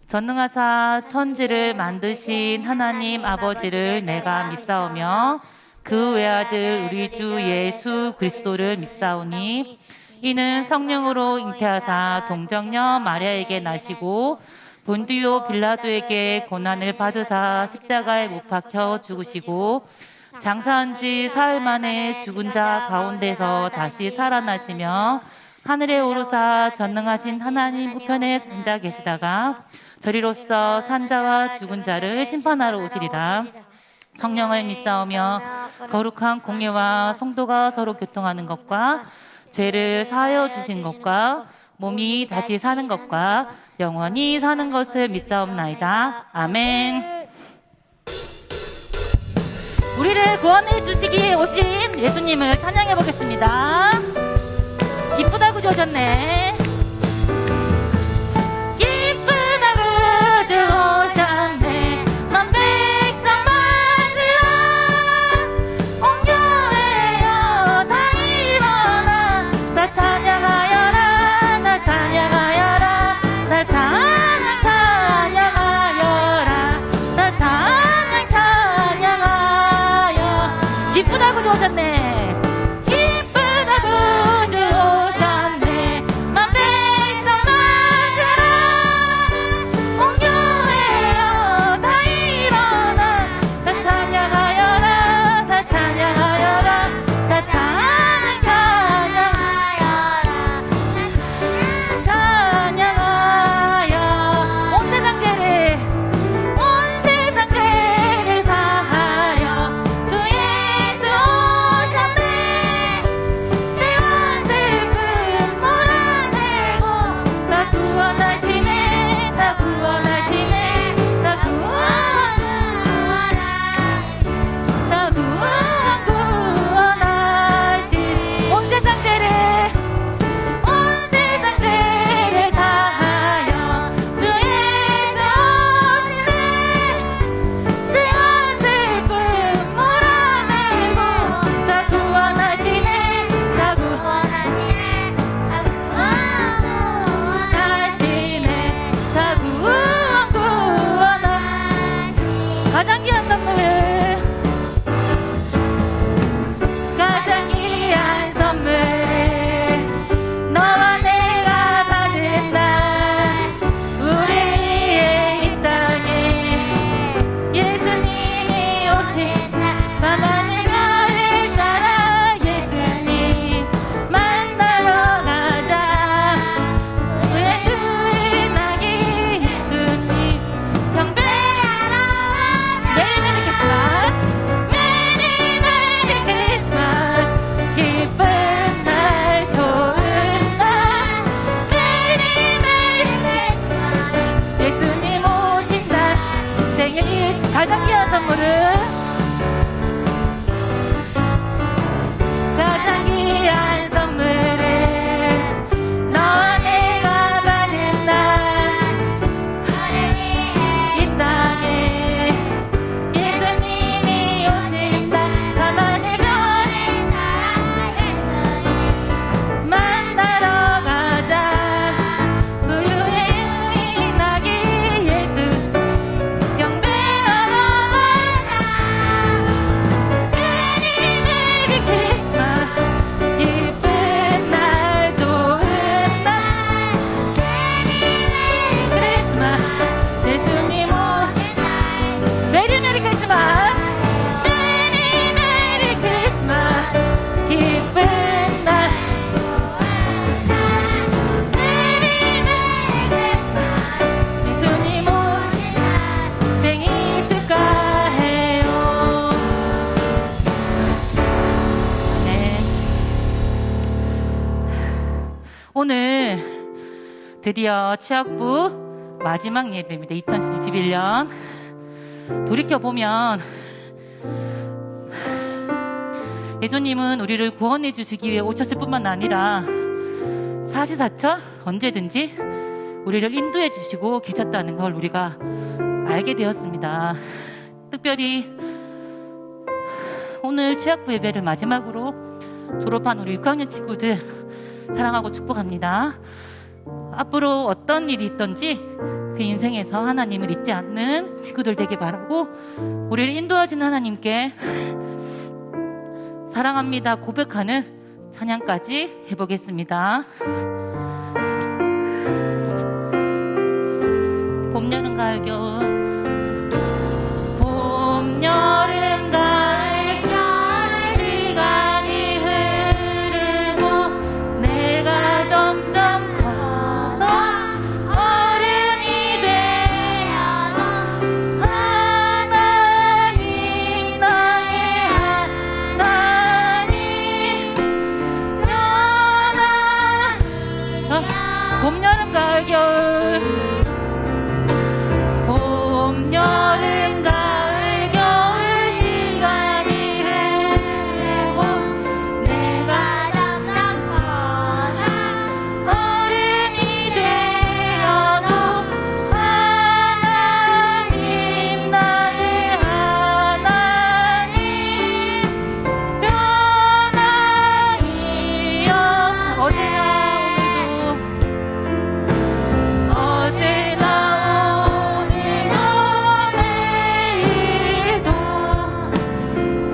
전능하사 천지를 만드신 하나님 아버지를 내가 믿사오며 그 외아들 우리 주 예수 그리스도를 믿사오니 이는 성령으로 잉태하사 동정녀 마리아에게 나시고 본디오 빌라도에게 고난을 받으사 십자가에 못 박혀 죽으시고 장사한 지 사흘 만에 죽은 자 가운데서 다시 살아나시며 하늘에 오르사 전능하신 하나님 우편에 앉아 계시다가 저리로서 산자와 죽은 자를 심판하러 오시리라. 성령을 믿사오며 거룩한 공예와 성도가 서로 교통하는 것과 죄를 사하여 주신 것과 몸이 다시 사는 것과 영원히 사는 것을 믿사옵나이다. 아멘. 우리를 구원해 주시기에 오신 예수님을 찬양해 보겠습니다. 기쁘다고 주셨네. 오늘 드디어 취학부 마지막 예배입니다. 2021년. 돌이켜보면 예수님은 우리를 구원해 주시기 위해 오셨을 뿐만 아니라 사시사철 언제든지 우리를 인도해 주시고 계셨다는 걸 우리가 알게 되었습니다. 특별히 오늘 취학부 예배를 마지막으로 졸업한 우리 6학년 친구들 사랑하고 축복합니다. 앞으로 어떤 일이 있든지 그 인생에서 하나님을 잊지 않는 친구들 되길 바라고, 우리를 인도하신 하나님께 사랑합니다 고백하는 찬양까지 해보겠습니다. 봄, 여름, 가을, 겨울. 봄, 여름, 가을, 겨울 시간이 흐르고 내가 점점 커서 어른이 되어도 하나님, 나의 하나님 변함이. 봄, 여름, 가을, 겨울. 봄, 여름, 가을, 겨울 시간이 흐르고 내가 점점 커서 어른이 되어도 하나님, 나의 하나님 변함이 없. 어제나 오늘도 내일도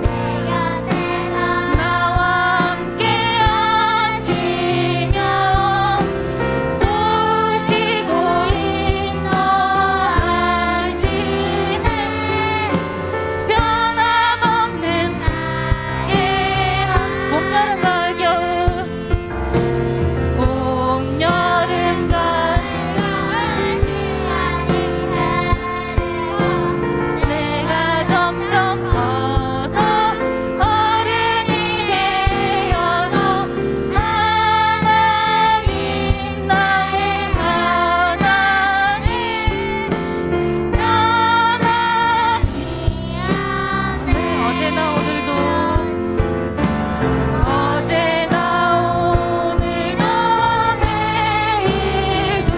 내 곁에서 나와 함께 하시며 도우시고 인도하시네. 변함없는 나의 봄, 여름, 가을, 겨울. 봄, 여름, 가을 내가 점점 커서 어른이 되어도 하나님, 나의 하나님 변함이 없네. 어제나 오늘도 내일도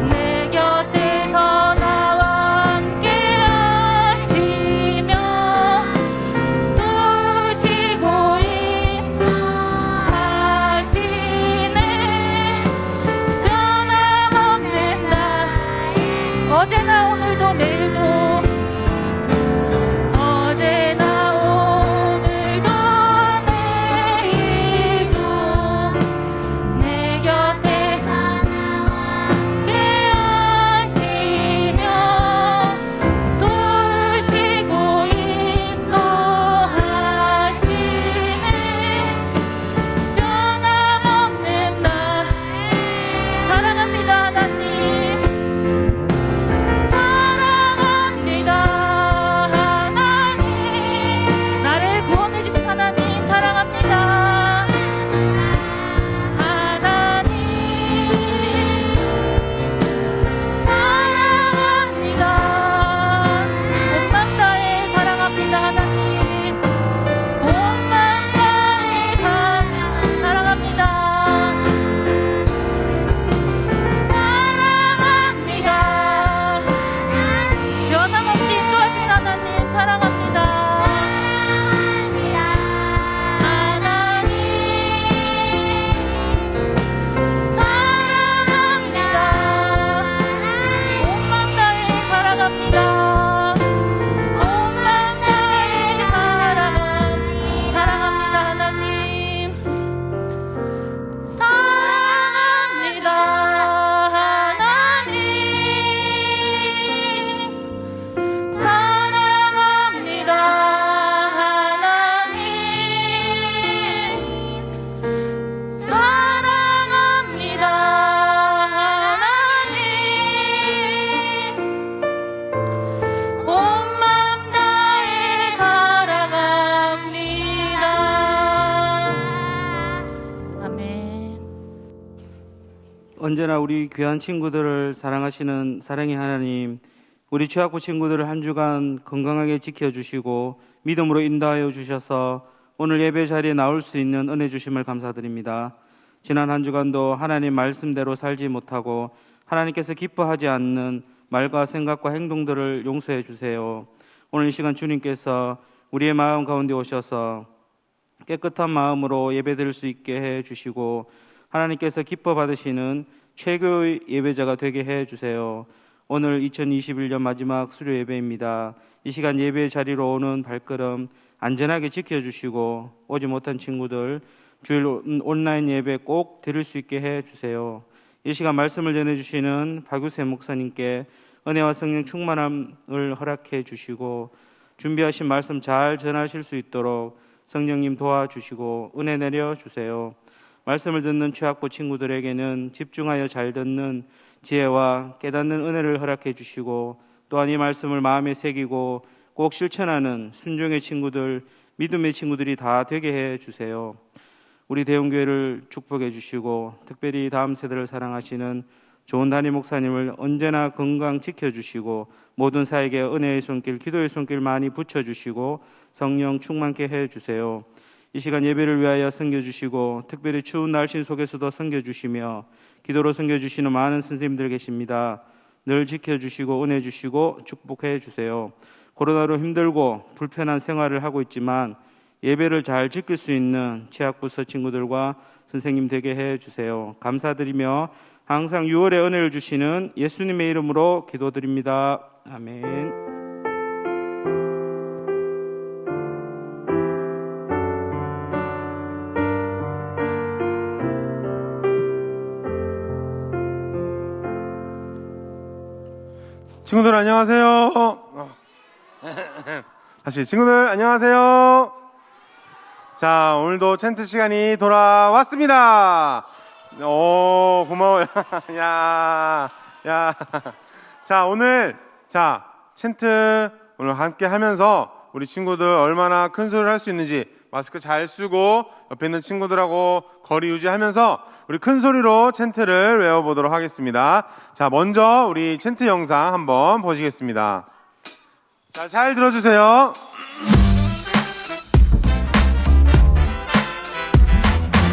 내 곁에서 나와 함께 하시며 도우시고 인도하시네. 변함없는 나. 어제나 오늘도 내일도 어제나 오늘도 내일도 내 곁에서 함께 하시며 도우시고 인도하시네. 변함없는 나. 사랑합니다 하나님. 사랑합니다 하나님. 나를 구원해 주신 하나님 사랑합니다. 하나님 사랑합니다. 온 맘 다해 사랑합니다 하나님. 온 맘 다해 사랑합니다. 사랑합니다. 변함없이 인도하신 하나님 사랑합니다. 하나님 사랑합니다. 온 맘 다해 사랑합니다. 온 맘 다해 사랑합니다 하나님. 사랑합니다 하나님. 사랑합니다 하나님. 사랑합니다 하나님. 온 맘 다해 사랑합니다. 아멘. 언제나 우리 귀한 친구들을 사랑하시는 사랑의 하나님, 우리 취학부 친구들을 한 주간 건강하게 지켜주시고 믿음으로 인도하여 주셔서 오늘 예배 자리에 나올 수 있는 은혜 주심을 감사드립니다. 지난 한 주간도 하나님 말씀대로 살지 못하고 하나님께서 기뻐하지 않는 말과 생각과 행동들을 용서해 주세요. 오늘 이 시간 주님께서 우리의 마음 가운데 오셔서 깨끗한 마음으로 예배드릴 수 있게 해 주시고 하나님께서 기뻐 받으시는 최고의 예배자가 되게 해 주세요. 오늘 2021년 마지막 수료 예배입니다. 이 시간 예배 자리로 오는 발걸음 안전하게 지켜주시고 오지 못한 친구들 주일 온라인 예배 꼭 드릴 수 있게 해 주세요. 이 시간 말씀을 전해주시는 박유세 목사님께 은혜와 성령 충만함을 허락해 주시고 준비하신 말씀 잘 전하실 수 있도록 성령님 도와주시고 은혜 내려주세요. 말씀을 듣는 취학부 친구들에게는 집중하여 잘 듣는 지혜와 깨닫는 은혜를 허락해 주시고 또한 이 말씀을 마음에 새기고 꼭 실천하는 순종의 친구들, 믿음의 친구들이 다 되게 해 주세요. 우리 대형교회를 축복해 주시고 특별히 다음 세대를 사랑하시는 좋은 담임 목사님을 언제나 건강 지켜주시고 모든 사에게 은혜의 손길, 기도의 손길 많이 붙여주시고 성령 충만케 해주세요. 이 시간 예배를 위하여 섬겨주시고 특별히 추운 날씨 속에서도 섬겨주시며 기도로 섬겨주시는 많은 선생님들 계십니다. 늘 지켜주시고 은혜 주시고 축복해 주세요. 코로나로 힘들고 불편한 생활을 하고 있지만 예배를 잘 지킬 수 있는 취학부서 친구들과 선생님 되게 해주세요. 감사드리며 항상 6월의 은혜를 주시는 예수님의 이름으로 기도드립니다. 아멘. 친구들 안녕하세요. 다시 친구들 안녕하세요. 자, 오늘도 챈트 시간이 돌아왔습니다. 오, 고마워요. 야. 자, 오늘, 챈트 오늘 함께 하면서 우리 친구들 얼마나 큰 소리를 할 수 있는지 마스크 잘 쓰고 옆에 있는 친구들하고 거리 유지하면서 우리 큰 소리로 챈트를 외워보도록 하겠습니다. 자, 먼저 우리 챈트 영상 한번 보시겠습니다. 자, 잘 들어주세요.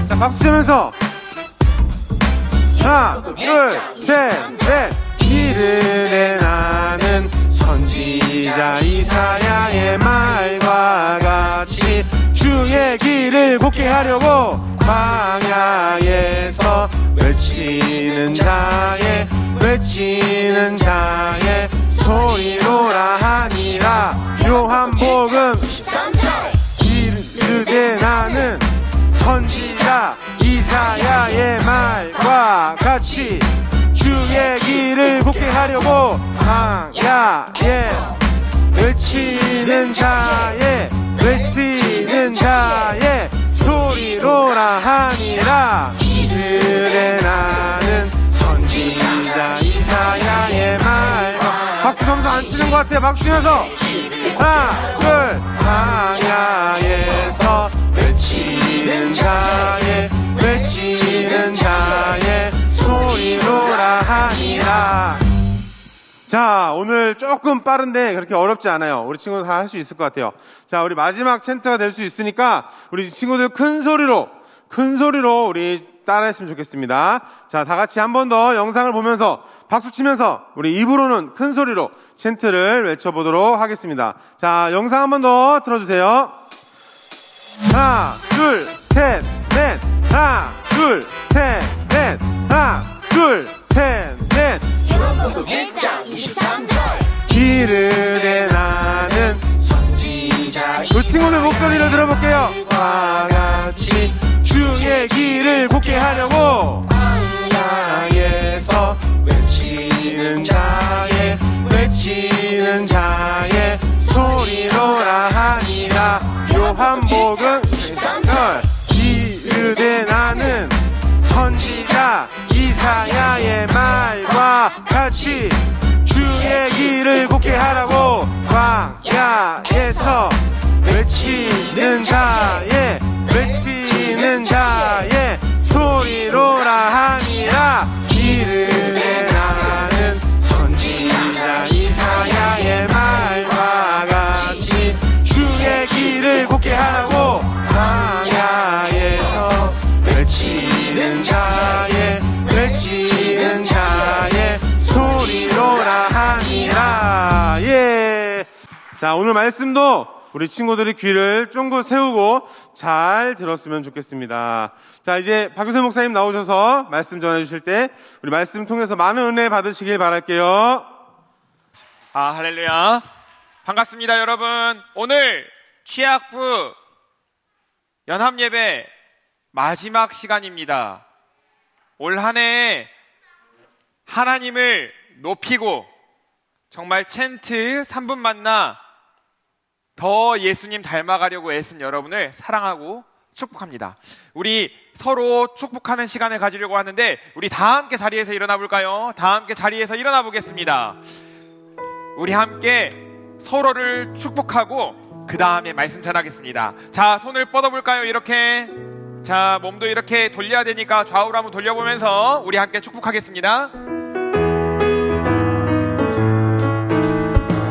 자, 박수 치면서 하나, 둘, 셋, 넷. 이르되 나는 선지자 이사야의 말과 같이 주의 길을 곱게 하려고 광야에서 외치는 자의 소리로라 하니라. 요한복음 이르되 나는 선지자 이사야의 말과 같이 주의 길을 곱게 하려고 광야에 외치는 자의 소리로라 하니라. 이르되 나는 선지자 이사야의 말. 박수 점수 안 치는 것 같아요. 박수 치면서 하나, 둘. 광야에서 외치는 자의 소리로라 하니라. 자, 오늘 조금 빠른데 그렇게 어렵지 않아요. 우리 친구들 다 할 수 있을 것 같아요. 자, 우리 마지막 챈트가 될 수 있으니까 우리 친구들 큰 소리로 우리 따라했으면 좋겠습니다. 자, 다 같이 한 번 더 영상을 보면서 박수 치면서 우리 입으로는 큰 소리로 챈트를 외쳐보도록 하겠습니다. 자, 영상 한 번 더 틀어주세요. 하나, 둘, 셋, 넷. 하나, 둘, 셋, 넷. 하나, 둘, 셋, 넷. 요한복음 1장 23절. 이르되 나는 선지자. 우리 친구들 목소리를 들어볼게요. 과 같이 주의 길을 곱게 하려고 광야에서 외치는 자의 소리로라 하니라. 요한복음 23절. 이르되 나는 선지자 이사야의 말과 같이 주의 길을 곱게 하라고 광야에서 외치는 자의 소리로라 하니라. 이르되 나는 선지자 이사야의 말과 같이 주의 길을 곱게 하라고 광야에서 외치는 자의 소리로라 하니라. 예. 자, 오늘 말씀도 우리 친구들이 귀를 쫑긋 세우고 잘 들었으면 좋겠습니다. 자, 이제 박유선 목사님 나오셔서 말씀 전해주실 때 우리 말씀 통해서 많은 은혜 받으시길 바랄게요. 할렐루야. 반갑습니다, 여러분. 오늘 취약부 연합예배 마지막 시간입니다. 올 한 해 하나님을 높이고 정말 챈트 3분 만나 더 예수님 닮아가려고 애쓴 여러분을 사랑하고 축복합니다. 우리 서로 축복하는 시간을 가지려고 하는데 우리 다 함께 자리에서 일어나 볼까요? 다 함께 자리에서 일어나 보겠습니다. 우리 함께 서로를 축복하고 그 다음에 말씀 전하겠습니다. 자, 손을 뻗어볼까요? 이렇게. 자, 몸도 이렇게 돌려야 되니까 좌우로 한번 돌려보면서 우리 함께 축복하겠습니다.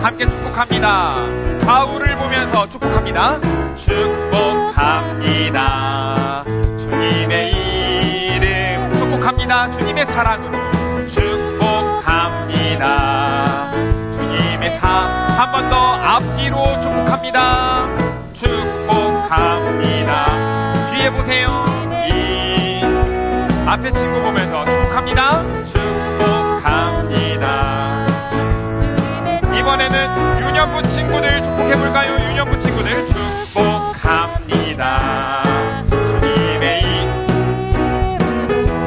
함께 축복합니다. 좌우를 보면서 축복합니다. 축복합니다. 주님의 이름 축복합니다. 주님의 사랑으로 축복합니다. 주님의 한 번 더 앞뒤로 축복합니다. 축복합니다. 뒤에 보세요. 이 앞에 친구 보면서 축복합니다. 축복합니다. 이번에는 유년부 친구들 축복해볼까요? 유년부 친구들 축복합니다. 주님의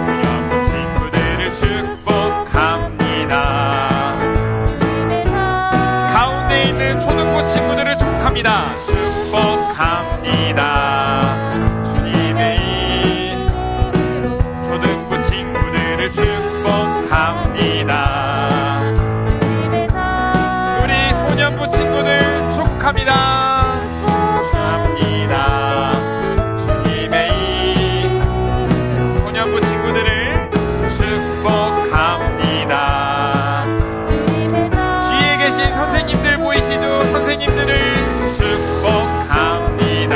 유년부 친구들을 축복합니다. 가운데 있는 초등부 친구들을 축복합니다. 축복합니다. 주님의 초등부 친구들을 축복합니다. 우리 소년부 친구들 축복합니다. 축복합니다. 주님의 소년부 친구들을 축복합니다. 뒤에 계신 선생님들 보이시죠? 선생님들을 축복합니다.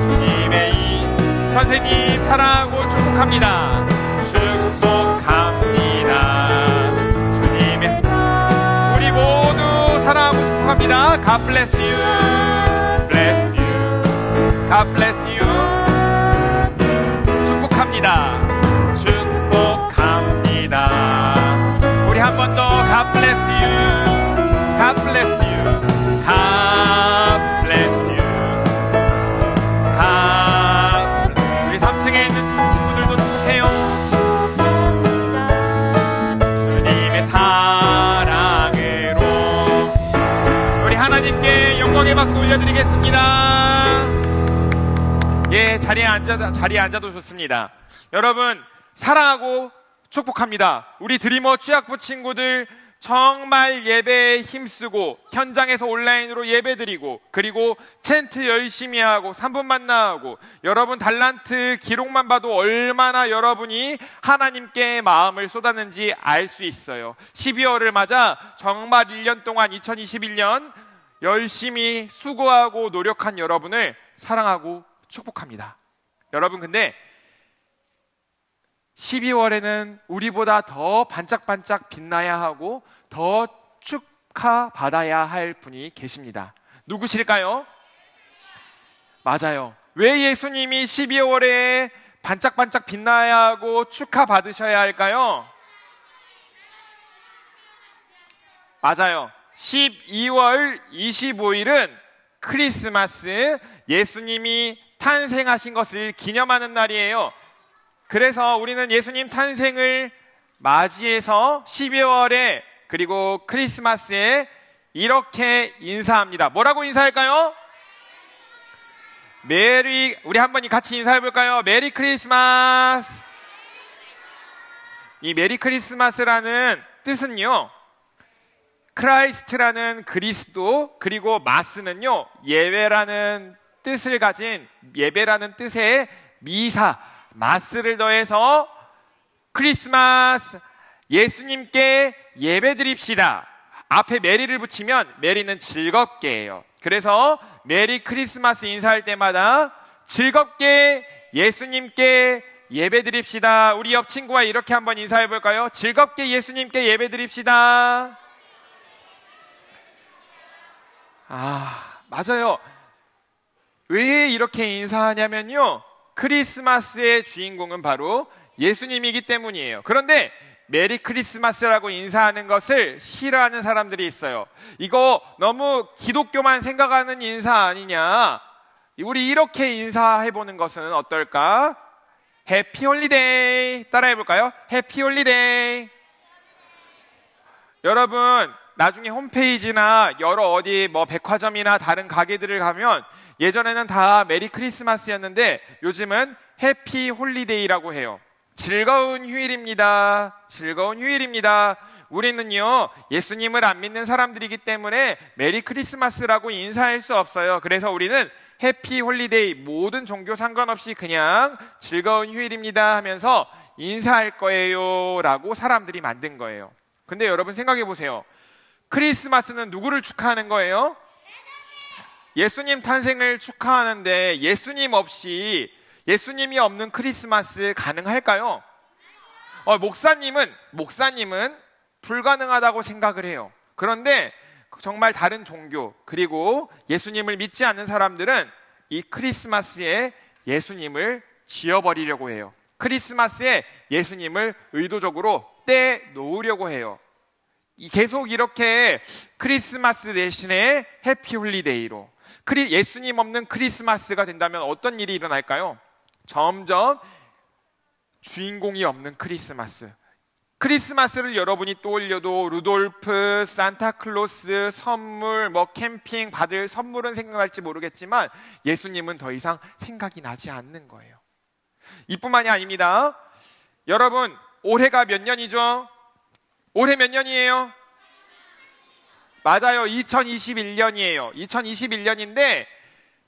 주님의 선생님 사랑하고 축복합니다. 축복합니다. 주님의 우리 모두 사랑하고 축복합니다. God bless you. Bless you. God bless you. 축복합니다. 축복합니다. 우리 한 번 더 God bless you. God bless you. God bless you. God. 우리 3층에 있는 친구들도 축복해요. 주님의 사랑으로 우리 하나님께 영광의 박수 올려드리겠습니다. 예, 자리에 앉아도 좋습니다. 여러분, 사랑하고 축복합니다. 우리 드리머 취약부 친구들 정말 예배에 힘쓰고 현장에서 온라인으로 예배드리고 그리고 챈트 열심히 하고 3분 만나하고 여러분 달란트 기록만 봐도 얼마나 여러분이 하나님께 마음을 쏟았는지 알 수 있어요. 12월을 맞아 정말 1년 동안 2021년 열심히 수고하고 노력한 여러분을 사랑하고 축복합니다. 여러분, 근데 12월에는 우리보다 더 반짝반짝 빛나야 하고 더 축하받아야 할 분이 계십니다. 누구실까요? 맞아요. 왜 예수님이 12월에 반짝반짝 빛나야 하고 축하받으셔야 할까요? 맞아요. 12월 25일은 크리스마스, 예수님이 탄생하신 것을 기념하는 날이에요. 그래서 우리는 예수님 탄생을 맞이해서 12월에 그리고 크리스마스에 이렇게 인사합니다. 뭐라고 인사할까요? 우리 한번 같이 인사해볼까요? 메리 크리스마스. 이 메리 크리스마스라는 뜻은요, 크라이스트라는 그리스도, 그리고 마스는요, 예배라는 뜻을 가진, 예배라는 뜻의 미사, 마스를 더해서 크리스마스, 예수님께 예배드립시다. 앞에 메리를 붙이면 메리는 즐겁게예요. 그래서 메리 크리스마스 인사할 때마다 즐겁게 예수님께 예배드립시다. 우리 옆 친구와 이렇게 한번 인사해 볼까요? 즐겁게 예수님께 예배드립시다. 맞아요. 왜 이렇게 인사하냐면요, 크리스마스의 주인공은 바로 예수님이기 때문이에요. 그런데 메리 크리스마스라고 인사하는 것을 싫어하는 사람들이 있어요. 이거 너무 기독교만 생각하는 인사 아니냐? 우리 이렇게 인사해보는 것은 어떨까? 해피 홀리데이. 따라해볼까요? 해피 홀리데이. 여러분, 나중에 홈페이지나 여러 어디 백화점이나 다른 가게들을 가면 예전에는 다 메리 크리스마스였는데 요즘은 해피 홀리데이라고 해요. 즐거운 휴일입니다. 즐거운 휴일입니다. 우리는요, 예수님을 안 믿는 사람들이기 때문에 메리 크리스마스라고 인사할 수 없어요. 그래서 우리는 해피 홀리데이, 모든 종교 상관없이 그냥 즐거운 휴일입니다 하면서 인사할 거예요 라고 사람들이 만든 거예요. 근데 여러분 생각해 보세요. 크리스마스는 누구를 축하하는 거예요? 예수님 탄생을 축하하는데 예수님이 없는 크리스마스 가능할까요? 목사님은 불가능하다고 생각을 해요. 그런데 정말 다른 종교 그리고 예수님을 믿지 않는 사람들은 이 크리스마스에 예수님을 지워버리려고 해요. 크리스마스에 예수님을 의도적으로 떼놓으려고 해요. 계속 이렇게 크리스마스 대신에 해피 홀리데이로 예수님 없는 크리스마스가 된다면 어떤 일이 일어날까요? 점점 주인공이 없는 크리스마스를 여러분이 떠올려도 루돌프, 산타클로스, 선물, 캠핑 받을 선물은 생각날지 모르겠지만 예수님은 더 이상 생각이 나지 않는 거예요. 이뿐만이 아닙니다. 여러분, 올해가 몇 년이죠? 올해 몇 년이에요? 맞아요. 2021년이에요. 2021년인데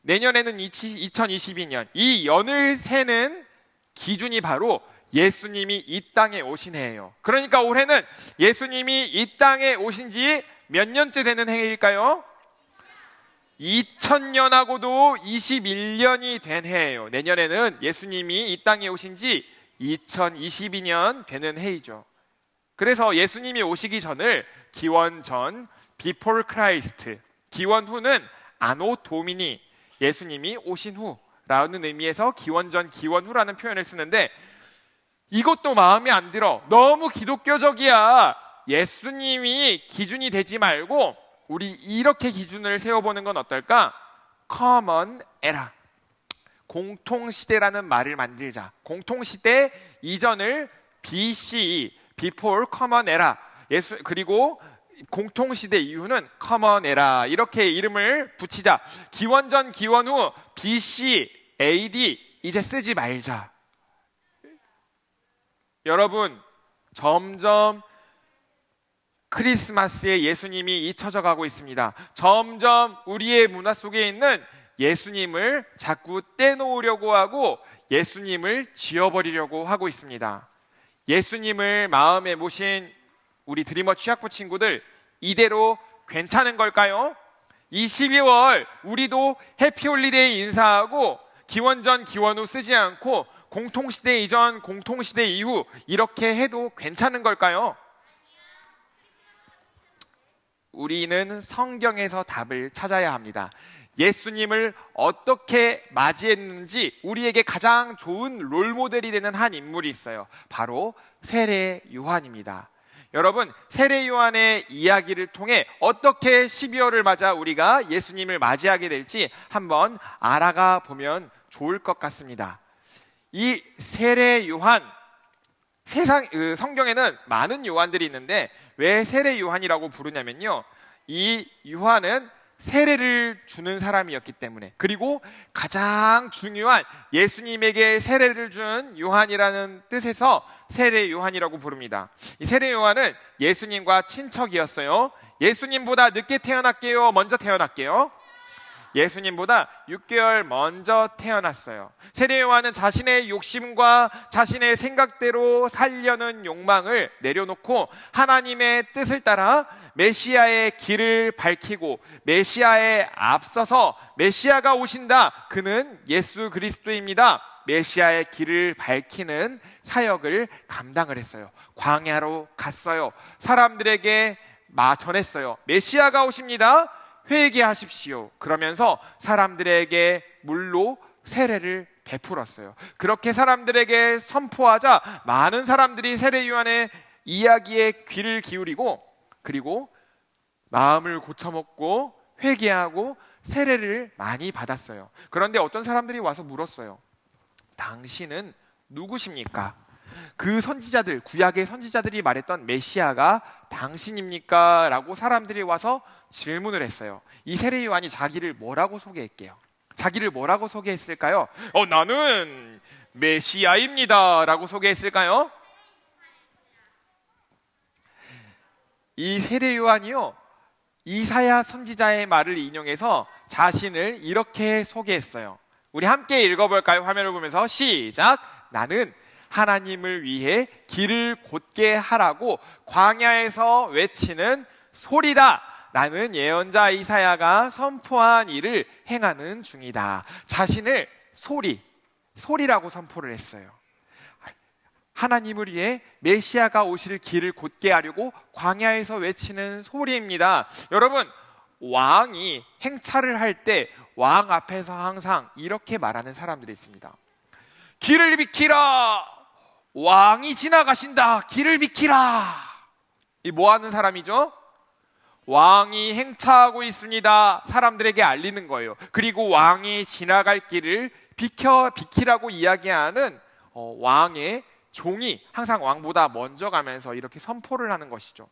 내년에는 2022년. 이 연을 세는 기준이 바로 예수님이 이 땅에 오신 해예요. 그러니까 올해는 예수님이 이 땅에 오신 지 몇 년째 되는 해일까요? 2000년하고도 21년이 된 해예요. 내년에는 예수님이 이 땅에 오신 지 2022년 되는 해이죠. 그래서 예수님이 오시기 전을 기원 전, before Christ, 기원 후는 anno domini, 예수님이 오신 후라는 의미에서 기원 전, 기원 후라는 표현을 쓰는데 이것도 마음에 안 들어. 너무 기독교적이야. 예수님이 기준이 되지 말고 우리 이렇게 기준을 세워보는 건 어떨까? common era, 공통시대라는 말을 만들자. 공통시대 이전을 BC, before common era, 그리고 공통시대 이후는 common era, 이렇게 이름을 붙이자. 기원 전, 기원 후, BC, AD 이제 쓰지 말자. 여러분, 점점 크리스마스에 예수님이 잊혀져 가고 있습니다. 점점 우리의 문화 속에 있는 예수님을 자꾸 떼놓으려고 하고 예수님을 지워버리려고 하고 있습니다. 예수님을 마음에 모신 우리 드리머 취학부 친구들, 이대로 괜찮은 걸까요? 이 12월 우리도 해피홀리데이 인사하고 기원 전, 기원 후 쓰지 않고 공통시대 이전, 공통시대 이후 이렇게 해도 괜찮은 걸까요? 우리는 성경에서 답을 찾아야 합니다. 예수님을 어떻게 맞이했는지 우리에게 가장 좋은 롤모델이 되는 한 인물이 있어요. 바로 세례 요한입니다. 여러분, 세례 요한의 이야기를 통해 어떻게 12월을 맞아 우리가 예수님을 맞이하게 될지 한번 알아가 보면 좋을 것 같습니다. 이 세례 요한, 성경에는 많은 요한들이 있는데 왜 세례 요한이라고 부르냐면요, 이 요한은 세례를 주는 사람이었기 때문에, 그리고 가장 중요한 예수님에게 세례를 준 요한이라는 뜻에서 세례 요한이라고 부릅니다. 이 세례 요한은 예수님과 친척이었어요. 예수님보다 늦게 태어났게요, 먼저 태어났게요? 예수님보다 6개월 먼저 태어났어요. 세례 요한은 자신의 욕심과 자신의 생각대로 살려는 욕망을 내려놓고 하나님의 뜻을 따라 메시아의 길을 밝히고 메시아에 앞서서 메시아가 오신다, 그는 예수 그리스도입니다, 메시아의 길을 밝히는 사역을 감당을 했어요. 광야로 갔어요. 사람들에게 전했어요. 메시아가 오십니다, 회개하십시오. 그러면서 사람들에게 물로 세례를 베풀었어요. 그렇게 사람들에게 선포하자 많은 사람들이 세례 요한의 이야기에 귀를 기울이고 그리고 마음을 고쳐먹고 회개하고 세례를 많이 받았어요. 그런데 어떤 사람들이 와서 물었어요. 당신은 누구십니까? 그 선지자들, 구약의 선지자들이 말했던 메시아가 당신입니까? 라고 사람들이 와서 질문을 했어요. 이 세례 요한이 자기를 뭐라고 소개했게요? 자기를 뭐라고 소개했을까요? 나는 메시아입니다 라고 소개했을까요? 이 세례 요한이요, 이사야 선지자의 말을 인용해서 자신을 이렇게 소개했어요. 우리 함께 읽어볼까요? 화면을 보면서 시작! 나는 하나님을 위해 길을 곧게 하라고 광야에서 외치는 소리다. 나는 예언자 이사야가 선포한 일을 행하는 중이다. 자신을 소리라고 선포를 했어요. 하나님을 위해 메시아가 오실 길을 곧게 하려고 광야에서 외치는 소리입니다. 여러분, 왕이 행차를 할 때 왕 앞에서 항상 이렇게 말하는 사람들이 있습니다. 길을 비키라! 왕이 지나가신다! 길을 비키라! 이 뭐 하는 사람이죠? 왕이 행차하고 있습니다. 사람들에게 알리는 거예요. 그리고 왕이 지나갈 길을 비키라고 이야기하는 왕의 종이 항상 왕보다 먼저 가면서 이렇게 선포를 하는 것이죠.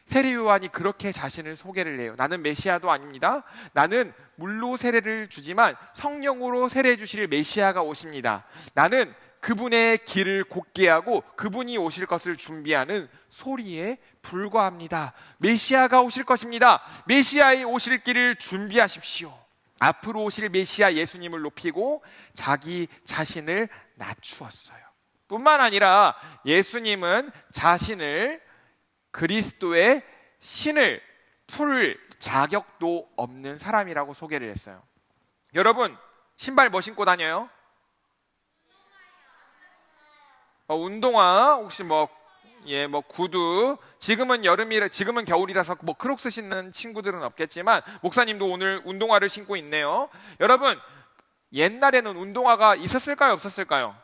세례 요한이 그렇게 자신을 소개를 해요. 나는 메시아도 아닙니다. 나는 물로 세례를 주지만 성령으로 세례 주실 메시아가 오십니다. 나는 그분의 길을 곧게 하고 그분이 오실 것을 준비하는 소리에 불과합니다. 메시아가 오실 것입니다. 메시아의 오실 길을 준비하십시오. 앞으로 오실 메시아 예수님을 높이고 자기 자신을 낮추었어요. 뿐만 아니라 예수님은 자신을 그리스도의 신을 풀 자격도 없는 사람이라고 소개를 했어요. 여러분, 신발 뭐 신고 다녀요? 운동화, 혹시 구두. 지금은 지금은 겨울이라서 크록스 신는 친구들은 없겠지만 목사님도 오늘 운동화를 신고 있네요. 여러분, 옛날에는 운동화가 있었을까요? 없었을까요?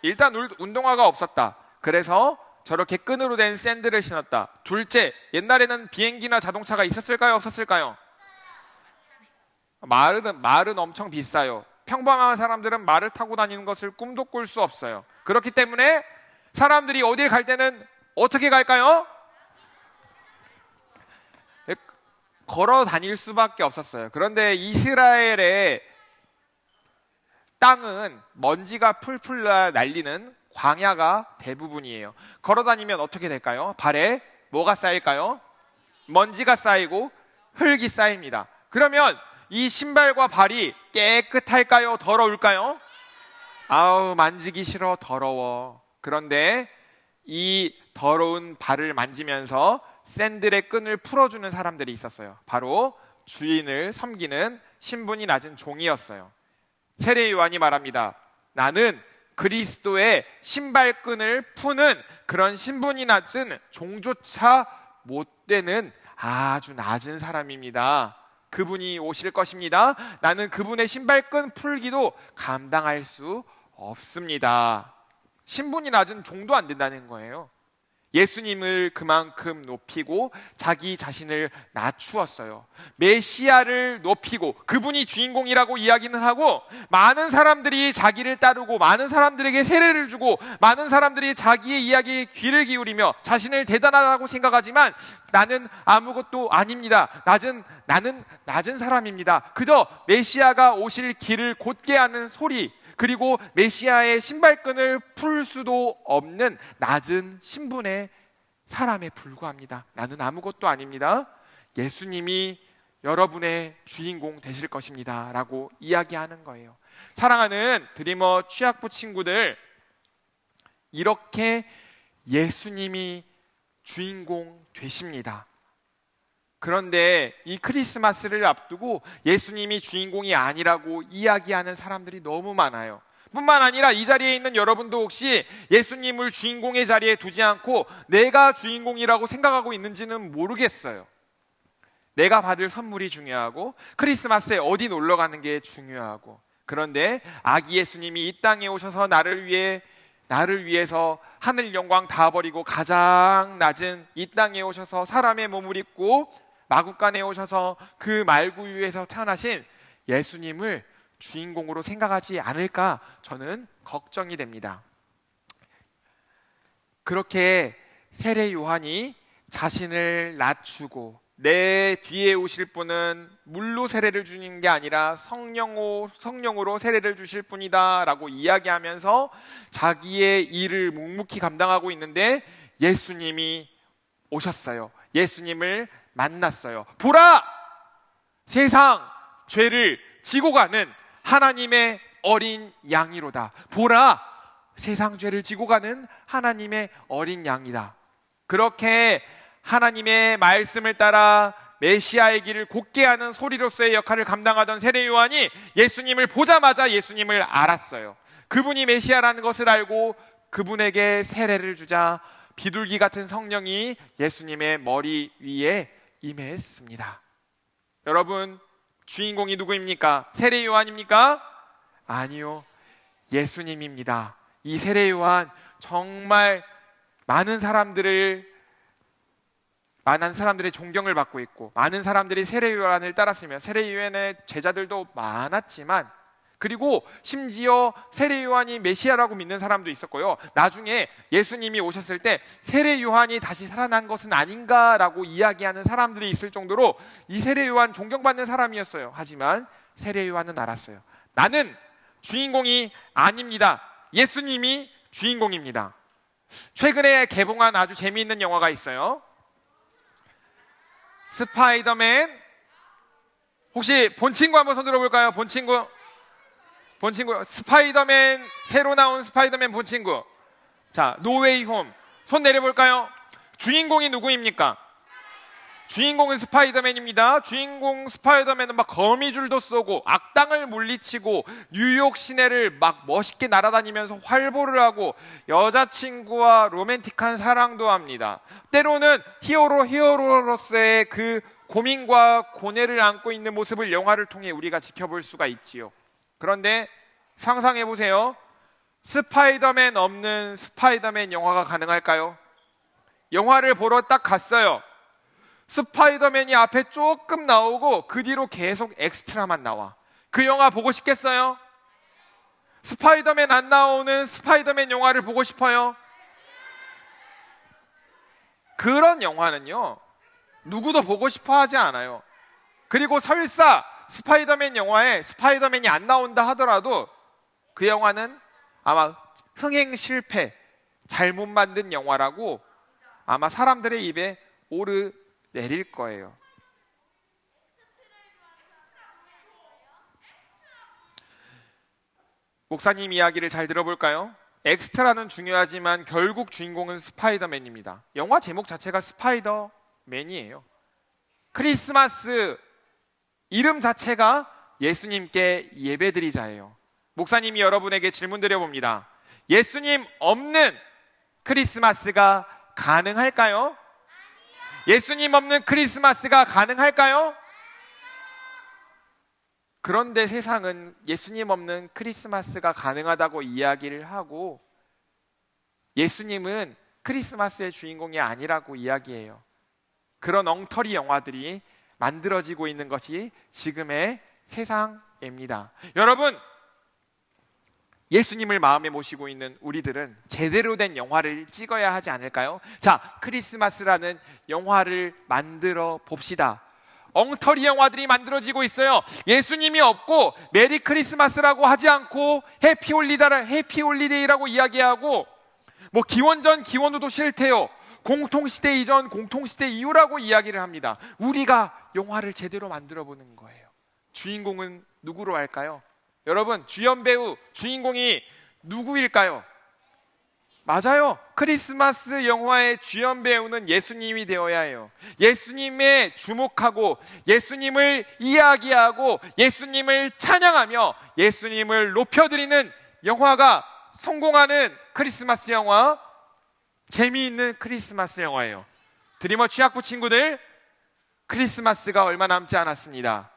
일단 운동화가 없었다. 그래서 저렇게 끈으로 된 샌들을 신었다. 둘째, 옛날에는 비행기나 자동차가 있었을까요? 없었을까요? 말은 엄청 비싸요. 평범한 사람들은 말을 타고 다니는 것을 꿈도 꿀 수 없어요. 그렇기 때문에 사람들이 어딜 갈 때는 어떻게 갈까요? 걸어 다닐 수밖에 없었어요. 그런데 이스라엘의 땅은 먼지가 풀풀 날리는 광야가 대부분이에요. 걸어 다니면 어떻게 될까요? 발에 뭐가 쌓일까요? 먼지가 쌓이고 흙이 쌓입니다. 그러면 이 신발과 발이 깨끗할까요? 더러울까요? 아우, 만지기 싫어, 더러워. 그런데 이 더러운 발을 만지면서 샌들의 끈을 풀어주는 사람들이 있었어요. 바로 주인을 섬기는 신분이 낮은 종이었어요. 세례 요한이 말합니다. 나는 그리스도의 신발끈을 푸는 그런 신분이 낮은 종조차 못 되는 아주 낮은 사람입니다. 그분이 오실 것입니다. 나는 그분의 신발끈 풀기도 감당할 수 없습니다. 신분이 낮은 종도 안 된다는 거예요. 예수님을 그만큼 높이고 자기 자신을 낮추었어요. 메시아를 높이고 그분이 주인공이라고 이야기는 하고 많은 사람들이 자기를 따르고 많은 사람들에게 세례를 주고 많은 사람들이 자기의 이야기에 귀를 기울이며 자신을 대단하다고 생각하지만 나는 아무것도 아닙니다. 나는 낮은 사람입니다. 그저 메시아가 오실 길을 곧게 하는 소리, 그리고 메시아의 신발끈을 풀 수도 없는 낮은 신분의 사람에 불과합니다. 나는 아무것도 아닙니다. 예수님이 여러분의 주인공 되실 것입니다 라고 이야기하는 거예요. 사랑하는 드리머 취학부 친구들, 이렇게 예수님이 주인공 되십니다. 그런데 이 크리스마스를 앞두고 예수님이 주인공이 아니라고 이야기하는 사람들이 너무 많아요. 뿐만 아니라 이 자리에 있는 여러분도 혹시 예수님을 주인공의 자리에 두지 않고 내가 주인공이라고 생각하고 있는지는 모르겠어요. 내가 받을 선물이 중요하고 크리스마스에 어디 놀러 가는 게 중요하고 그런데 아기 예수님이 이 땅에 오셔서 나를 위해서 하늘 영광 다 버리고 가장 낮은 이 땅에 오셔서 사람의 몸을 입고 마구간에 오셔서 그 말구유에서 태어나신 예수님을 주인공으로 생각하지 않을까 저는 걱정이 됩니다. 그렇게 세례 요한이 자신을 낮추고 내 뒤에 오실 분은 물로 세례를 주는 게 아니라 성령으로 세례를 주실 분이다 라고 이야기하면서 자기의 일을 묵묵히 감당하고 있는데 예수님이 오셨어요. 예수님을 만났어요. 보라! 세상 죄를 지고 가는 하나님의 어린 양이로다. 보라! 세상 죄를 지고 가는 하나님의 어린 양이다. 그렇게 하나님의 말씀을 따라 메시아의 길을 곧게 하는 소리로서의 역할을 감당하던 세례 요한이 예수님을 보자마자 예수님을 알았어요. 그분이 메시아라는 것을 알고 그분에게 세례를 주자 비둘기 같은 성령이 예수님의 머리 위에 임했습니다. 여러분, 주인공이 누구입니까? 세례 요한입니까? 아니요, 예수님입니다. 이 세례 요한 정말 많은 사람들의 존경을 받고 있고 많은 사람들이 세례 요한을 따랐으며 세례 요한의 제자들도 많았지만, 그리고 심지어 세례 요한이 메시아라고 믿는 사람도 있었고요. 나중에 예수님이 오셨을 때 세례 요한이 다시 살아난 것은 아닌가라고 이야기하는 사람들이 있을 정도로 이 세례 요한 존경받는 사람이었어요. 하지만 세례 요한은 알았어요. 나는 주인공이 아닙니다. 예수님이 주인공입니다. 최근에 개봉한 아주 재미있는 영화가 있어요. 스파이더맨. 혹시 본 친구 한번 손 들어볼까요? 본 친구 스파이더맨, 새로 나온 스파이더맨 본 친구. 자, 노웨이 홈 손 내려볼까요? 주인공이 누구입니까? 주인공은 스파이더맨입니다. 주인공 스파이더맨은 막 거미줄도 쏘고 악당을 물리치고 뉴욕 시내를 막 멋있게 날아다니면서 활보를 하고 여자친구와 로맨틱한 사랑도 합니다. 때로는 히어로로서의 그 고민과 고뇌를 안고 있는 모습을 영화를 통해 우리가 지켜볼 수가 있지요. 그런데 상상해 보세요. 스파이더맨 없는 스파이더맨 영화가 가능할까요? 영화를 보러 딱 갔어요. 스파이더맨이 앞에 조금 나오고 그 뒤로 계속 엑스트라만 나와. 그 영화 보고 싶겠어요? 스파이더맨 안 나오는 스파이더맨 영화를 보고 싶어요? 그런 영화는요, 누구도 보고 싶어 하지 않아요. 그리고 설사 스파이더맨 영화에 스파이더맨이 안 나온다 하더라도 그 영화는 아마 흥행 실패, 잘못 만든 영화라고 아마 사람들의 입에 오르내릴 거예요. 목사님 이야기를 잘 들어볼까요? 엑스트라는 중요하지만 결국 주인공은 스파이더맨입니다. 영화 제목 자체가 스파이더맨이에요. 크리스마스 이름 자체가 예수님께 예배드리자예요. 목사님이 여러분에게 질문 드려봅니다. 예수님 없는 크리스마스가 가능할까요? 예수님 없는 크리스마스가 가능할까요? 그런데 세상은 예수님 없는 크리스마스가 가능하다고 이야기를 하고 예수님은 크리스마스의 주인공이 아니라고 이야기해요. 그런 엉터리 영화들이 만들어지고 있는 것이 지금의 세상입니다. 여러분, 예수님을 마음에 모시고 있는 우리들은 제대로 된 영화를 찍어야 하지 않을까요? 자, 크리스마스라는 영화를 만들어 봅시다. 엉터리 영화들이 만들어지고 있어요. 예수님이 없고 메리 크리스마스라고 하지 않고 해피 홀리데이라고 이야기하고 뭐 기원전 기원후도 싫대요. 공통시대 이전 공통시대 이후라고 이야기를 합니다. 우리가 영화를 제대로 만들어 보는 거예요. 주인공은 누구로 할까요? 여러분, 주연 배우 주인공이 누구일까요? 맞아요. 크리스마스 영화의 주연 배우는 예수님이 되어야 해요. 예수님에 주목하고 예수님을 이야기하고 예수님을 찬양하며 예수님을 높여드리는 영화가 성공하는 크리스마스 영화, 재미있는 크리스마스 영화예요. 드리머 취학부 친구들, 크리스마스가 얼마 남지 않았습니다.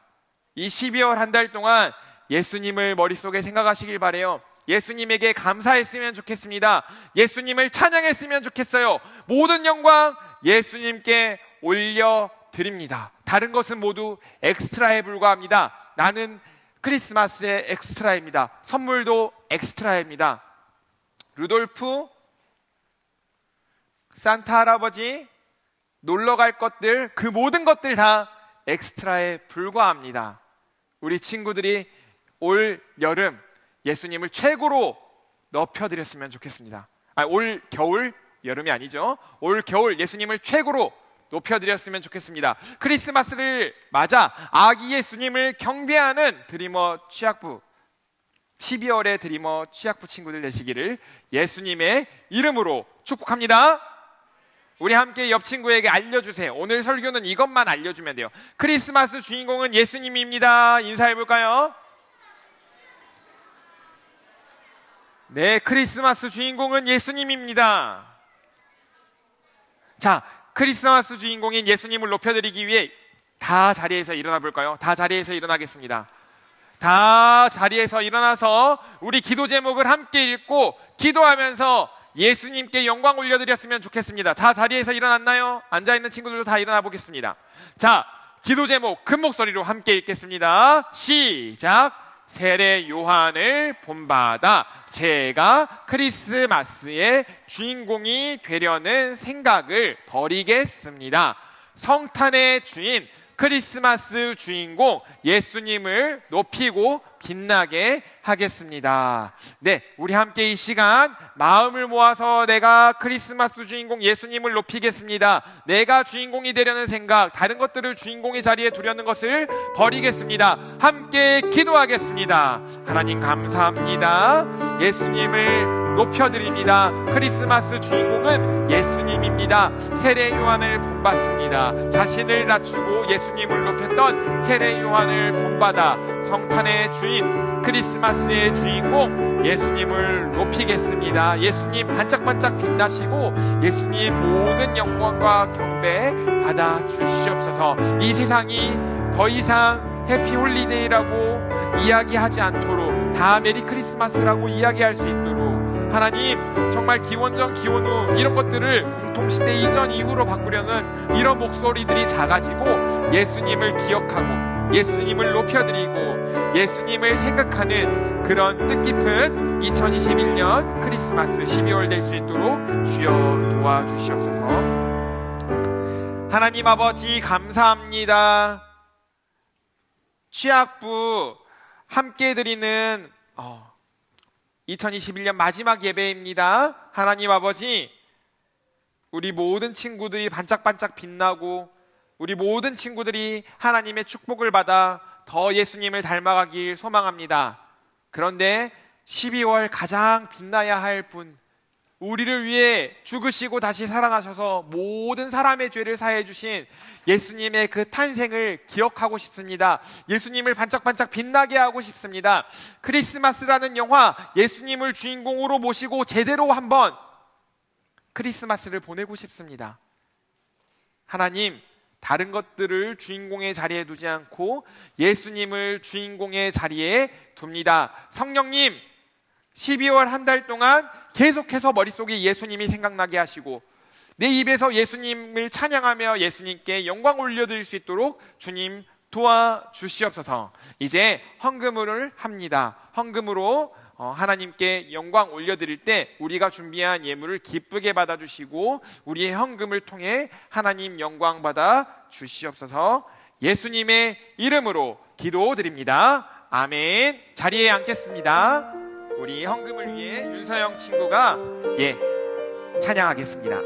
이 12월 한 달 동안 예수님을 머릿속에 생각하시길 바래요. 예수님에게 감사했으면 좋겠습니다. 예수님을 찬양했으면 좋겠어요. 모든 영광 예수님께 올려드립니다. 다른 것은 모두 엑스트라에 불과합니다. 나는 크리스마스의 엑스트라입니다. 선물도 엑스트라입니다. 루돌프, 산타 할아버지, 놀러 갈 것들, 그 모든 것들 다 엑스트라에 불과합니다. 우리 친구들이 올 여름 예수님을 최고로 높여드렸으면 좋겠습니다. 올 겨울, 여름이 아니죠. 올 겨울 예수님을 최고로 높여드렸으면 좋겠습니다. 크리스마스를 맞아 아기 예수님을 경배하는 드리머 취학부, 12월의 드리머 취학부 친구들 되시기를 예수님의 이름으로 축복합니다. 우리 함께 옆 친구에게 알려주세요. 오늘 설교는 이것만 알려주면 돼요. 크리스마스 주인공은 예수님입니다. 인사해볼까요? 네, 크리스마스 주인공은 예수님입니다. 자, 크리스마스 주인공인 예수님을 높여드리기 위해 다 자리에서 일어나 볼까요? 다 자리에서 일어나겠습니다. 다 자리에서 일어나서 우리 기도 제목을 함께 읽고 기도하면서 예수님께 영광 올려드렸으면 좋겠습니다. 자, 자리에서 일어났나요? 앉아있는 친구들도 다 일어나 보겠습니다. 자, 기도 제목 큰 목소리로 함께 읽겠습니다. 시작! 세례 요한을 본받아 제가 크리스마스의 주인공이 되려는 생각을 버리겠습니다. 성탄의 주인 크리스마스 주인공 예수님을 높이고 빛나게 하겠습니다. 네, 우리 함께 이 시간 마음을 모아서 내가 크리스마스 주인공 예수님을 높이겠습니다. 내가 주인공이 되려는 생각, 다른 것들을 주인공의 자리에 두려는 것을 버리겠습니다. 함께 기도하겠습니다. 하나님 감사합니다. 예수님을 높여드립니다. 크리스마스 주인공은 예수님입니다. 세례 요한을 본받습니다. 자신을 낮추고 예수님을 높였던 세례 요한을 본받아 성탄의 주인 크리스마스의 주인공 예수님을 높이겠습니다. 예수님 반짝반짝 빛나시고 예수님 모든 영광과 경배 받아 주시옵소서. 이 세상이 더 이상 해피 홀리데이라고 이야기하지 않도록 다 메리 크리스마스라고 이야기할 수 있도록 하나님 정말 기원전 기원후 이런 것들을 공통시대 이전 이후로 바꾸려는 이런 목소리들이 작아지고 예수님을 기억하고 예수님을 높여드리고 예수님을 생각하는 그런 뜻깊은 2021년 크리스마스 12월 될 수 있도록 주여 도와주시옵소서. 하나님 아버지 감사합니다. 취학부 함께 드리는 2021년 마지막 예배입니다. 하나님 아버지, 우리 모든 친구들이 반짝반짝 빛나고 우리 모든 친구들이 하나님의 축복을 받아 더 예수님을 닮아가길 소망합니다. 그런데 12월 가장 빛나야 할 분, 우리를 위해 죽으시고 다시 살아나셔서 모든 사람의 죄를 사해 주신 예수님의 그 탄생을 기억하고 싶습니다. 예수님을 반짝반짝 빛나게 하고 싶습니다. 크리스마스라는 영화, 예수님을 주인공으로 모시고 제대로 한번 크리스마스를 보내고 싶습니다. 하나님, 다른 것들을 주인공의 자리에 두지 않고 예수님을 주인공의 자리에 둡니다. 성령님, 12월 한 달 동안 계속해서 머릿속에 예수님이 생각나게 하시고 내 입에서 예수님을 찬양하며 예수님께 영광 올려드릴 수 있도록 주님 도와주시옵소서. 이제 헌금을 합니다. 헌금으로 하나님께 영광 올려드릴 때 우리가 준비한 예물을 기쁘게 받아주시고 우리의 헌금을 통해 하나님 영광 받아 주시옵소서. 예수님의 이름으로 기도드립니다. 아멘. 자리에 앉겠습니다. 우리 헌금을 위해 윤서영 친구가 찬양하겠습니다.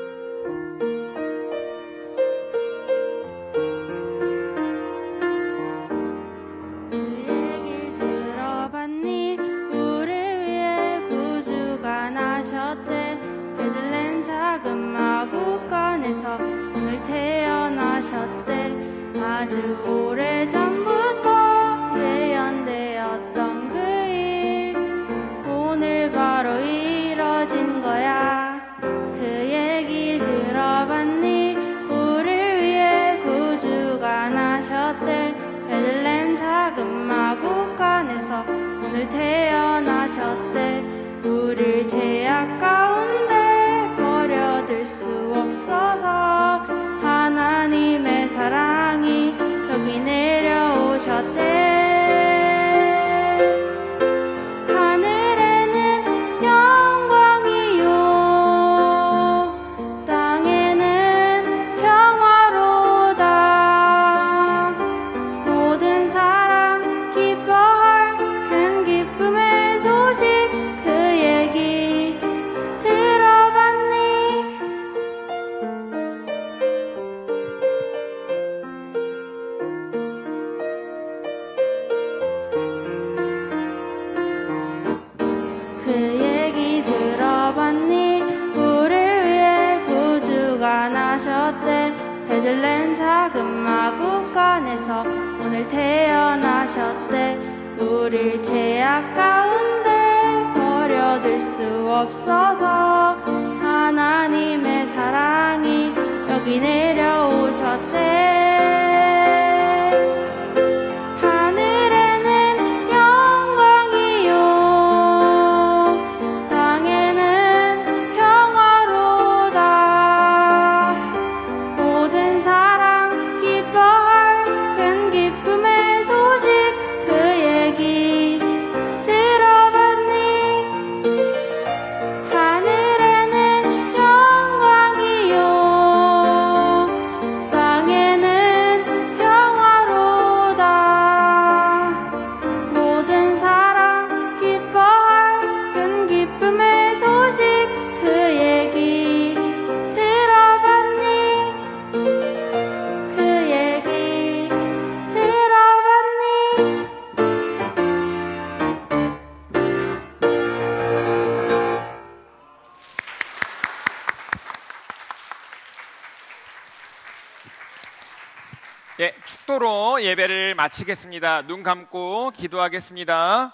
그 얘길 들어봤니? 우리 위해 구주가 나셨대. 베들레헴 작은 마구간에서 오늘 태어나셨대. 아주 오래전부터 예언되었던 그 일 오늘 바로 이뤄진 거야. 그 얘기 들어봤니? 우릴 위해 구주가 나셨대. 베들레헴 작은 마구간에서 오늘 태어나셨대. 우릴 죄악 가운데 버려둘 수 없어서 하나님의 사랑이 여기 내려오셨대. 하늘에는 영광이요, 땅에는 평화로다. 모든 사람 기뻐할 큰 기쁨의 소식, 그 얘기 들어봤니? 그 얘기 들어봤니? 우리를 위해 구주가 나셨대. 베들레헴 작은 마구간에서 오늘 태어나셨대. 우릴 죄악 가운데 버려둘 수 없어서 하나님의 사랑이 여기 내려오셨대. 하늘에는 영광이요, 땅에는 평화로다. 모든 사람 기뻐할 큰 기쁨의 소식, 그 얘기 들어봤니? 하늘에는 영광이요, 땅에는 평화로다. 모든 사람 기뻐할 큰 기쁨의 소식, 그 얘기 들어봤니? 그 얘기 들어봤니? 예, 축도로 예배를 마치겠습니다. 눈 감고 기도하겠습니다.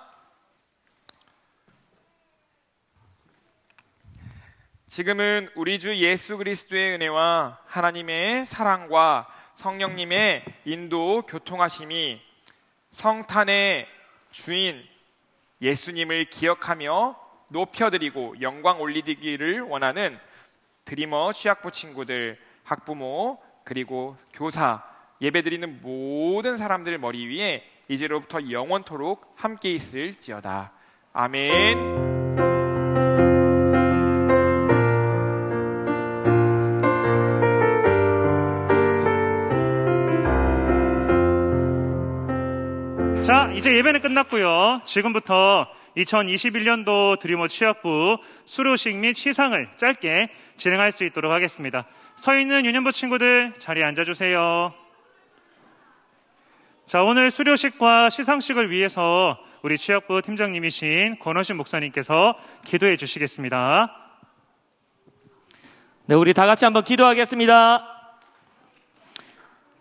지금은 우리 주 예수 그리스도의 은혜와 하나님의 사랑과 성령님의 인도 교통하심이 성탄의 주인 예수님을 기억하며 높여드리고 영광 올리기를 원하는 드리머 취학부 친구들, 학부모, 그리고 교사, 예배드리는 모든 사람들 머리 위에 이제로부터 영원토록 함께 있을지어다. 아멘. 자, 이제 예배는 끝났고요. 지금부터 2021년도 드리머 취학부 수료식 및 시상을 짧게 진행할 수 있도록 하겠습니다. 서 있는 유년부 친구들 자리에 앉아주세요. 자, 오늘 수료식과 시상식을 위해서 우리 취학부 팀장님이신 권호신 목사님께서 기도해 주시겠습니다. 네, 우리 다 같이 한번 기도하겠습니다.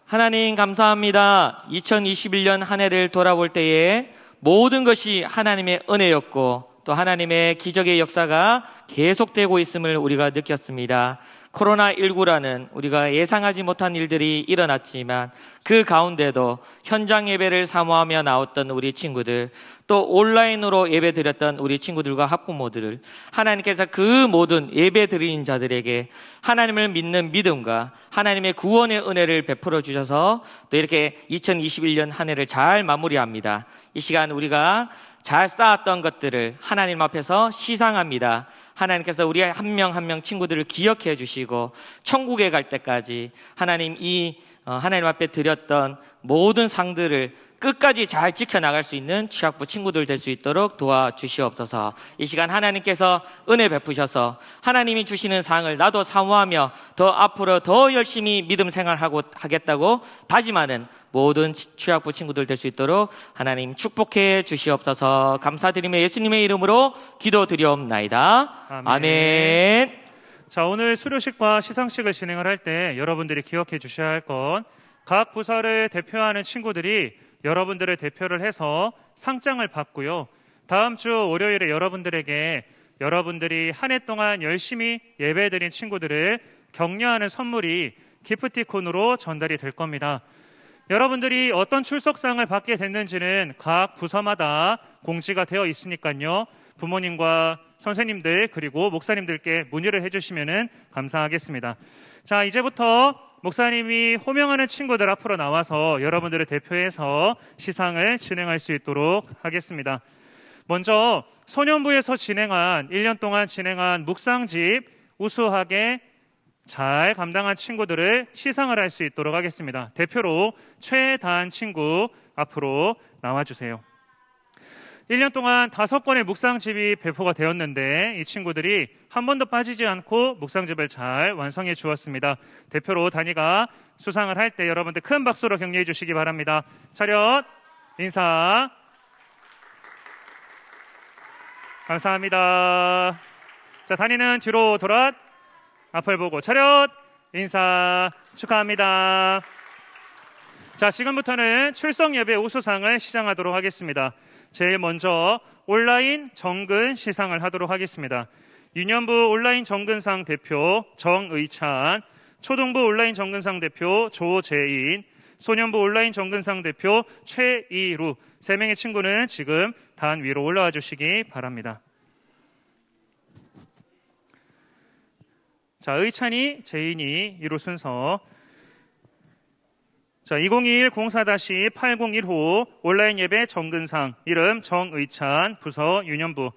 하나님 감사합니다. 2021년 한 해를 돌아볼 때에 모든 것이 하나님의 은혜였고 또 하나님의 기적의 역사가 계속되고 있음을 우리가 느꼈습니다. 코로나19라는 우리가 예상하지 못한 일들이 일어났지만 그 가운데도 현장 예배를 사모하며 나왔던 우리 친구들, 또 온라인으로 예배 드렸던 우리 친구들과 학부모들을 하나님께서 그 모든 예배 드리는 자들에게 하나님을 믿는 믿음과 하나님의 구원의 은혜를 베풀어 주셔서 또 이렇게 2021년 한 해를 잘 마무리합니다. 이 시간 우리가 잘 쌓았던 것들을 하나님 앞에서 시상합니다. 하나님께서 우리 한 명 한 명 친구들을 기억해 주시고 천국에 갈 때까지 하나님 하나님 앞에 드렸던 모든 상들을 끝까지 잘 지켜나갈 수 있는 취학부 친구들 될 수 있도록 도와주시옵소서. 이 시간 하나님께서 은혜 베푸셔서 하나님이 주시는 상을 나도 사모하며 더 앞으로 더 열심히 믿음 생활하겠다고 다짐하는 모든 취학부 친구들 될 수 있도록 하나님 축복해 주시옵소서. 감사드리며 예수님의 이름으로 기도드리옵나이다. 아멘. 자, 오늘 수료식과 시상식을 진행을 할 때 여러분들이 기억해 주셔야 할 건 각 부서를 대표하는 친구들이 여러분들을 대표를 해서 상장을 받고요. 다음 주 월요일에 여러분들에게 여러분들이 한 해 동안 열심히 예배드린 친구들을 격려하는 선물이 기프티콘으로 전달이 될 겁니다. 여러분들이 어떤 출석상을 받게 됐는지는 각 부서마다 공지가 되어 있으니까요. 부모님과 선생님들 그리고 목사님들께 문의를 해주시면 감사하겠습니다. 자, 이제부터 목사님이 호명하는 친구들 앞으로 나와서 여러분들을 대표해서 시상을 진행할 수 있도록 하겠습니다. 먼저 소년부에서 1년 동안 진행한 묵상집 우수하게 잘 감당한 친구들을 시상을 할 수 있도록 하겠습니다. 대표로 최다한 친구 앞으로 나와주세요. 1년 동안 5건의 묵상집이 배포가 되었는데 이 친구들이 한 번도 빠지지 않고 묵상집을 잘 완성해 주었습니다. 대표로 단이가 수상을 할 때 여러분들 큰 박수로 격려해 주시기 바랍니다. 차렷, 인사. 감사합니다. 자, 단이는 뒤로 돌아 앞을 보고 차렷, 인사. 축하합니다. 자, 지금부터는 출석 예배 우수상을 시상하도록 하겠습니다. 제일 먼저 온라인 정근 시상을 하도록 하겠습니다. 유년부 온라인 정근상 대표 정의찬, 초등부 온라인 정근상 대표 조재인, 소년부 온라인 정근상 대표 최이루 3명의 친구는 지금 단 위로 올라와 주시기 바랍니다. 자, 의찬이, 재인이 이루 순서. 자, 2021-04-8015 온라인 예배 정근상, 이름 정의찬, 부서 유년부.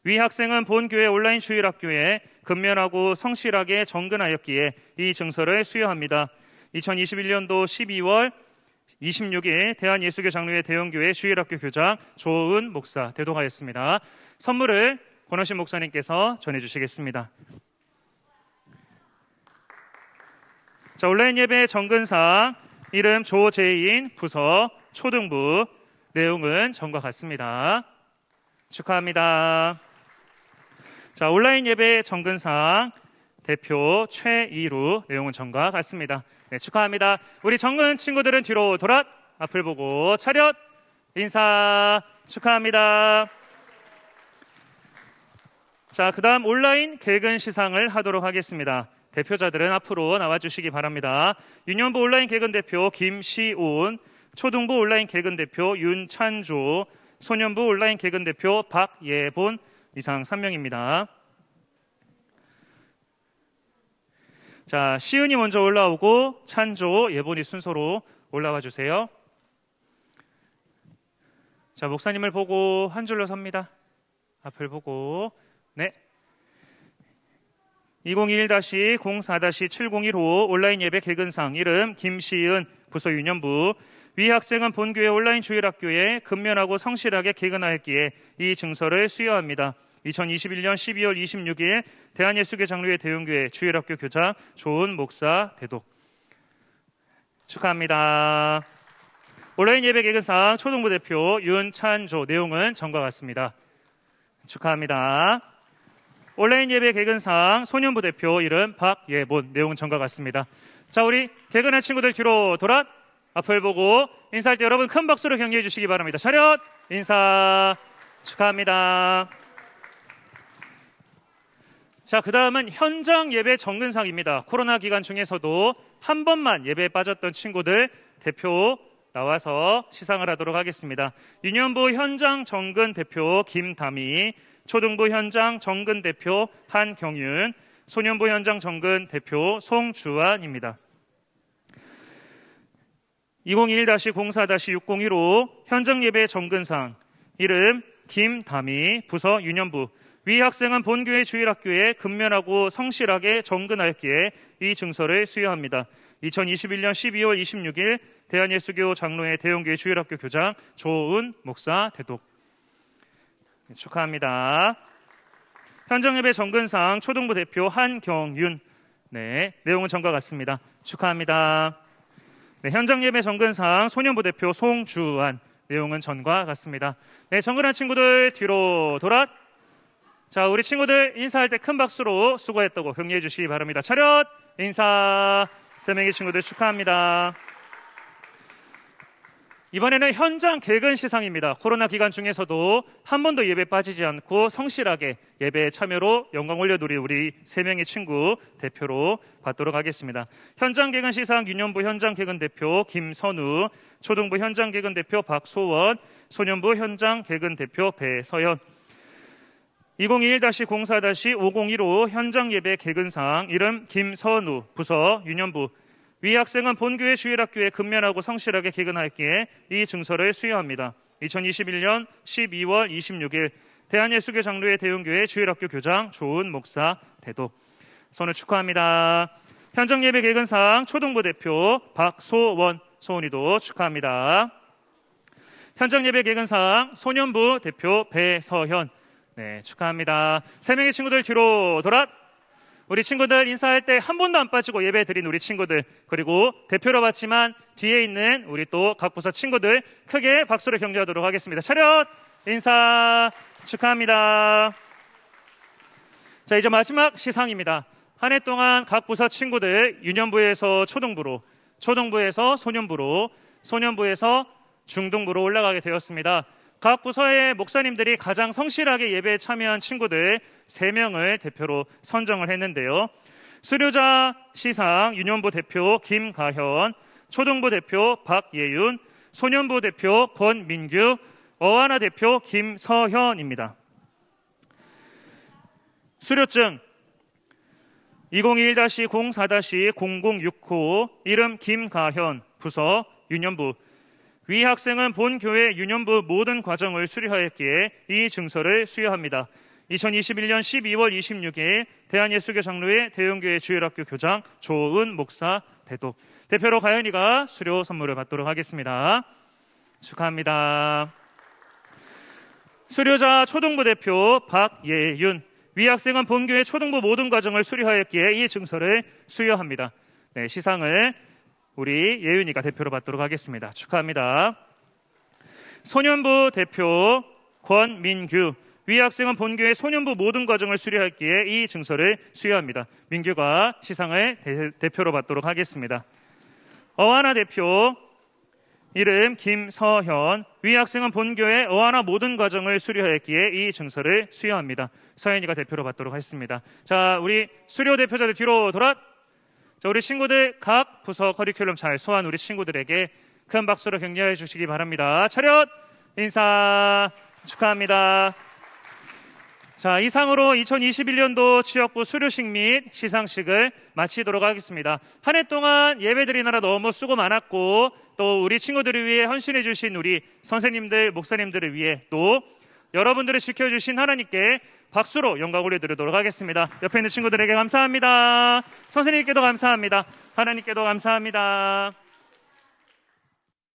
위 학생은 본교회 온라인 주일학교에 근면하고 성실하게 정근하였기에 이 증서를 수여합니다. 2021년도 12월 26일 대한예수교 장로회 대형교회 주일학교 교장 조은 목사 대동하였습니다. 선물을 권호신 목사님께서 전해주시겠습니다. 자, 온라인 예배 정근상, 이름 조재인, 부서 초등부. 내용은 전과 같습니다. 축하합니다. 자, 온라인 예배 정근상 대표 최이루, 내용은 전과 같습니다. 네, 축하합니다. 우리 정근 친구들은 뒤로 돌아 앞을 보고 차렷, 인사. 축하합니다. 자, 그 다음 온라인 개근 시상을 하도록 하겠습니다. 대표자들은 앞으로 나와주시기 바랍니다. 유년부 온라인 개근 대표 김시온, 초등부 온라인 개근 대표 윤찬조, 소년부 온라인 개근 대표 박예본, 이상 3명입니다. 자, 시은이 먼저 올라오고 찬조, 예본이 순서로 올라와 주세요. 자, 목사님을 보고 한 줄로 섭니다. 앞을 보고. 네. 2021-04-7015 온라인 예배 개근상, 이름 김시은, 부서 유년부. 위 학생은 본교회 온라인 주일학교에 근면하고 성실하게 개근하였기에 이 증서를 수여합니다. 2021년 12월 26일 대한예수교 장로회 대형교회 주일학교 교장 조은 목사 대독. 축하합니다. 온라인 예배 개근상 초등부 대표 윤찬조, 내용은 전과 같습니다. 축하합니다. 온라인 예배 개근상 소년부 대표, 이름 박예본, 내용은 전과 같습니다. 자, 우리 개근한 친구들 뒤로 돌아 앞을 보고 인사할 때 여러분 큰 박수로 격려해 주시기 바랍니다. 차렷, 인사. 축하합니다. 자, 그 다음은 현장 예배 정근상입니다. 코로나 기간 중에서도 한 번만 예배에 빠졌던 친구들 대표 나와서 시상을 하도록 하겠습니다. 유년부 현장 정근 대표 김다미, 초등부 현장 정근 대표 한경윤, 소년부 현장 정근 대표 송주환입니다. 2021-04-6015 현장 예배 정근상, 이름 김다미, 부서 유년부. 위 학생은 본교회 주일학교에 근면하고 성실하게 정근하였기에 이 증서를 수여합니다. 2021년 12월 26일 대한예수교 장로회 대형교회 주일학교 교장 조은 목사 대독. 축하합니다. 현장예배 정근상 초등부 대표 한경윤, 네, 내용은 전과 같습니다. 축하합니다. 네, 현장예배 정근상 소년부 대표 송주환, 내용은 전과 같습니다. 네, 정근한 친구들 뒤로 돌아. 자, 우리 친구들 인사할 때 큰 박수로 수고했다고 격려해 주시기 바랍니다. 차렷, 인사. 3명의 친구들 축하합니다. 이번에는 현장 개근 시상입니다. 코로나 기간 중에서도 한 번도 예배 빠지지 않고 성실하게 예배에 참여로 영광 올려드릴 우리 3명의 친구 대표로 받도록 하겠습니다. 현장 개근 시상 유년부 현장 개근 대표 김선우, 초등부 현장 개근 대표 박소원, 소년부 현장 개근 대표 배서연. 2021-04-5015 현장 예배 개근상 이름 김선우, 부서 유년부. 위 학생은 본교회 주일학교에 근면하고 성실하게 개근하였기에 이 증서를 수여합니다. 2021년 12월 26일 대한예수교 장로회 대흥교회 주일학교 교장 조은 목사 대독. 선우 축하합니다. 현장 예배 개근상 초등부 대표 박소원, 소은이도 축하합니다. 현장 예배 개근상 소년부 대표 배서현, 네, 축하합니다. 3명의 친구들 뒤로 돌아. 우리 친구들 인사할 때 한 번도 안 빠지고 예배 드린 우리 친구들, 그리고 대표로 봤지만 뒤에 있는 우리 또 각 부서 친구들 크게 박수를 격려하도록 하겠습니다. 차렷 인사 축하합니다. 자, 이제 마지막 시상입니다. 한 해 동안 각 부서 친구들 유년부에서 초등부로, 초등부에서 소년부로, 소년부에서 중등부로 올라가게 되었습니다. 각 부서의 목사님들이 가장 성실하게 예배에 참여한 친구들 3명을 대표로 선정을 했는데요. 수료자 시상 유년부 대표 김가현, 초등부 대표 박예윤, 소년부 대표 권민규, 어하나 대표 김서현입니다. 수료증 2021-04-0065 이름 김가현, 부서 유년부. 위 학생은 본 교회 유년부 모든 과정을 수료하였기에 이 증서를 수여합니다. 2021년 12월 26일 대한예수교 장로회 대흥교회 주일학교 교장 조은 목사 대독. 대표로 가연이가 수료 선물을 받도록 하겠습니다. 축하합니다. 수료자 초등부 대표 박예윤. 위 학생은 본교회 초등부 모든 과정을 수료하였기에 이 증서를 수여합니다. 네, 시상을 우리 예윤이가 대표로 받도록 하겠습니다. 축하합니다. 소년부 대표 권민규. 위 학생은 본교회 소년부 모든 과정을 수료했기에 이 증서를 수여합니다. 민규가 시상을 대표로 받도록 하겠습니다. 어하나 대표 이름 김서현. 위 학생은 본교회 어하나 모든 과정을 수료했기에 이 증서를 수여합니다. 서현이가 대표로 받도록 하겠습니다. 자, 우리 수료 대표자들 뒤로 돌아. 자, 우리 친구들 각 부서 커리큘럼 잘 소화한 우리 친구들에게 큰 박수로 격려해 주시기 바랍니다. 차렷 인사 축하합니다. 자, 이상으로 2021년도 취업부 수료식 및 시상식을 마치도록 하겠습니다. 한 해 동안 예배드리느라 너무 수고 많았고, 또 우리 친구들을 위해 헌신해 주신 우리 선생님들, 목사님들을 위해, 또 여러분들을 지켜주신 하나님께 박수로 영광 올려드리도록 하겠습니다. 옆에 있는 친구들에게 감사합니다. 선생님께도 감사합니다. 하나님께도 감사합니다.